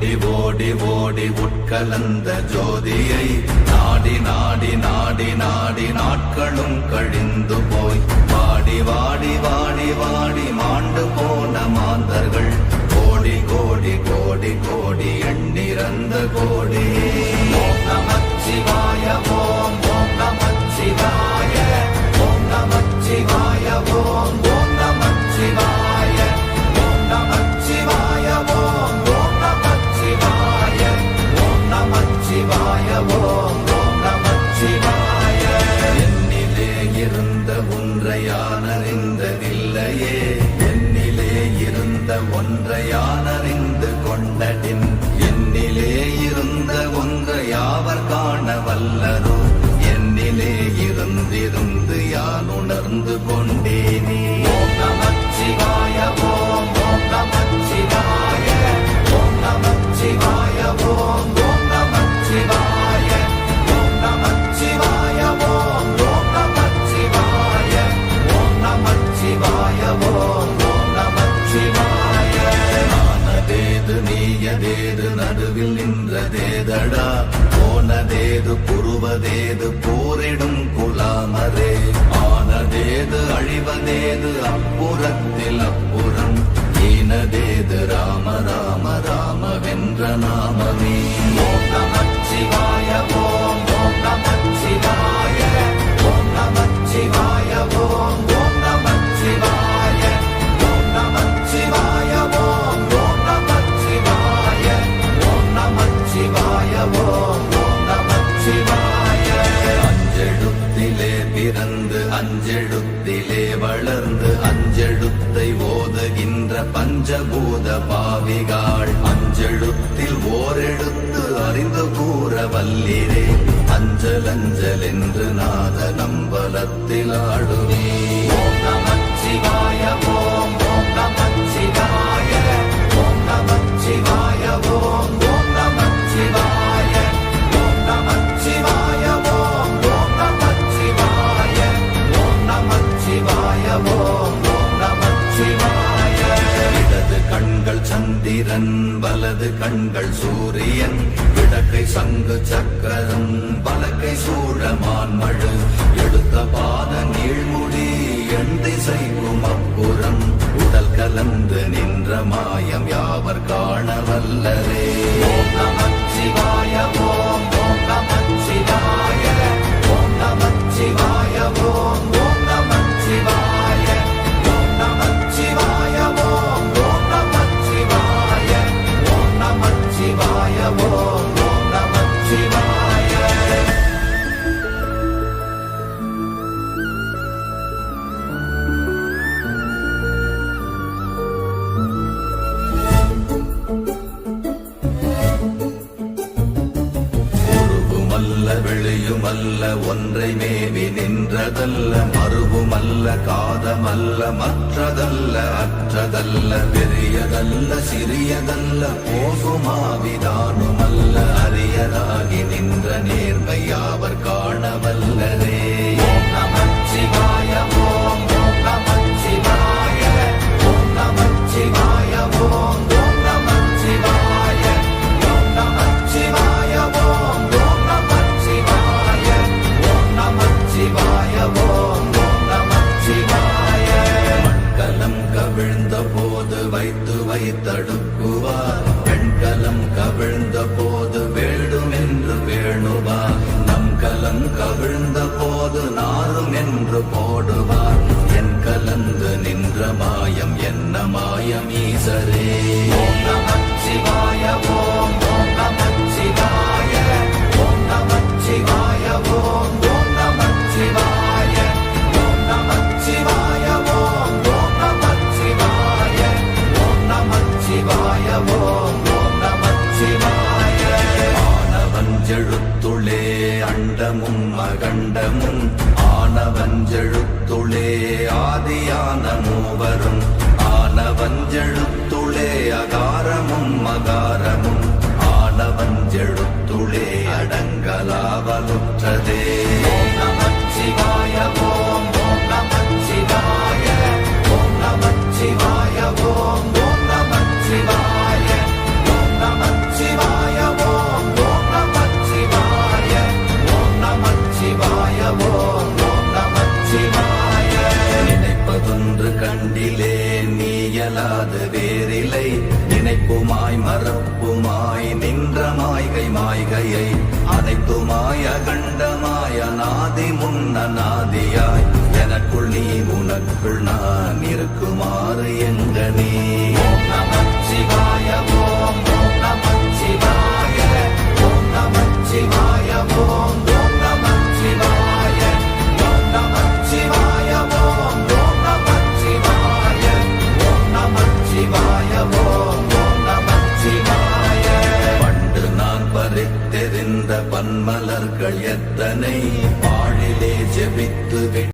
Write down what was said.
ஓடி ஓடி ஓடி உட்கலந்த ஜோதியை நாடி நாடி நாடி நாடி நாட்களும் கழிந்து போய் வாடி வாடி வாடி வாடி மாண்டு போன மாந்தர்கள் கோடி கோடி கோடி கோடி எண்ணிறந்த கோடி. ஓம் நமச்சிவாய ஓம் ஓம் நமச்சிவாய ஓம் நமச்சிவாய ஓம் ஓம் நமச்சிவாய ஓம் நமச்சிவாய ஓம் ஓம் நமச்சிவாய ஓம் நமச்சிவாய ஓம் ஓம் நமச்சிவாய. என்னிலே இருந்த ஒன்றை யானறிந்ததில்லையே, என்னிலே இருந்த ஒன்றை யானறிந்து கொண்டடின், என்னிலே இருந்த ஒன்றை யாவர் காண வல்லரோ, என்னிலே இருந்திருந்து யான் உணர்ந்து கொண்டேனே. ஓம் நமச்சிவாய ஓம் ஓம் நமச்சிவாய ஓம் நமச்சிவாய ஓம் ஓம் நமச்சிவாய ஓம் நமச்சிவாய ஓம் ஓம் நமச்சிவாய ஓம் நமச்சிவாய ஓம் ஓம் நமச்சிவாய. ஆனதேது நீயதேது நடுவில் நின்றதேதடா, போனதேது புருவதேது போரிடும் குலாமரே, ஆனதேது அழிவதேது அப்புறத்தில் அப்புறம், ஈனதேது ராம ராம ராம வென்ற நாமமே. ஓம் நமச்சிவாய ஓம் ஓம் நமச்சிவாய ஓம் நமச்சிவாய ஓம் ஓம் நமச்சிவாய ஓம் நமச்சிவாய ஓம் ஓம் நமச்சிவாய ஓம் நமச்சிவாய ஓம் ஓம் நமச்சிவாய. அஞ்செழுத்திலே பிறந்து அஞ்செழுத்திலே வளர்ந்து அஞ்செழுத்தை ஓதுகின்ற பஞ்சபூத பாவிகாள், அஞ்செழுத்தில் ஓரெழுத்து அறிந்து கூற வல்லிரே, அஞ்சல் அஞ்சல் என்று நாத நம்பலத்தில் ஆடுவே. ஓம் நமச்சிவாய ஓம் ஓம் நமச்சிவாய ஓம் நமச்சிவாய ஓம் ஓம் நமச்சிவாய ஓம் நமச்சிவாய ஓம் ஓம் நமச்சிவாய ஓம் நமச்சிவாய ஓம் ஓம் நமச்சிவாய. இடது கண்கள் சந்திரன் வலது கண்கள் சூரியன், இடக்கை சங்கு சக்கரம் வலக்கை சூழமான் மழு, எடுத்த பாத நீழ்முடி எண் திசைக்கும் அப்புறம், உடல் கலந்து நின்ற மாயம் யாவர் காண வல்லரே. ஓம் நமச்சிவாய ஓம் ஓம் நமச்சிவாய ஓம் நமச்சிவாய ஓம் ஓம் நமச்சிவாய ஓம் நமச்சிவாய ஓம் ஓம் நமச்சிவாய ஓம் நமச்சிவாய ஓம் ஓம் நமச்சிவாய. வெளியுமல்ல ஒன்றை மேவி நின்றதல்ல, மறுவுமல்ல காதமல்ல மற்றதல்ல அற்றதல்ல, பெரியதல்ல சிறியதல்ல போகுமாவிதானுமல்ல, அரியதாகி நின்ற நேர்மை யாவர் காண வல்லரே. ஓம் நமச்சிவாய ஓம் ஓம் நமச்சிவாய ஓம் நமச்சிவாய ஓம் ஓம் நமச்சிவாய ஓம் நமச்சிவாய ஓம் ஓம் நமச்சிவாய ஓம் நமச்சிவாய ஓம் ஓம் நமச்சிவாய. மண்கலம் கவிழ்ந்த போது வைத்து வைத்தடுக்குவார், பெண்கலம் கவிழ்ந்த போது வேடும் என்று வேணுவார், நம் கலம் கவிழ்ந்த போது நாரும் என்று போடுவார், என் கலந்து நின்ற மாயம் என்ன மாயம் ஈசரே. ஓம் நமச்சிவாய ஓம் ஓம் நமச்சிவாய ஓம் நமச்சிவாய ஓம் ஓம் நமச்சிவாய ஓம் நமச்சிவாய ஓம் ஓம் நமச்சிவாய ஓம் நமச்சிவாய ஓம் ஓம் நமச்சிவாய. ஆனவஞ்செழுத்துளே அண்டமும் அகண்டமும், ஆனவஞ்செழுத்துளே ஆதியான மூவரும், ஆனவஞ்செழுத்துளே அகாரமும் மகாரமும், ஆனவஞ்செழுத்துளே அடங்கலாவலுற்றதே. ஓம் நமச்சிவாய ஓம் ஓம் நமச்சிவாய ஓம் நமச்சிவாய ஓம் ஓம் நமச்சிவாய ஓம் நமச்சிவாய முன்னநாதியாய் எனக்குள் நீ உனக்குள் நான் இருக்குமாறு எங்கனே ஓம் நமச்சிவாய ஓம் நமச்சிவாய ஓம் நமச்சிவாய ஓம் நமச்சிவாய ஓம் நமச்சிவாய ஓம் நமச்சிவாய ஓம் நமச்சிவாய ஓம் நமச்சிவாய பண்டு நான் பறித்தெறிந்த பன்மலர்கள் எத்தனை பாழிலே ஜெபித்து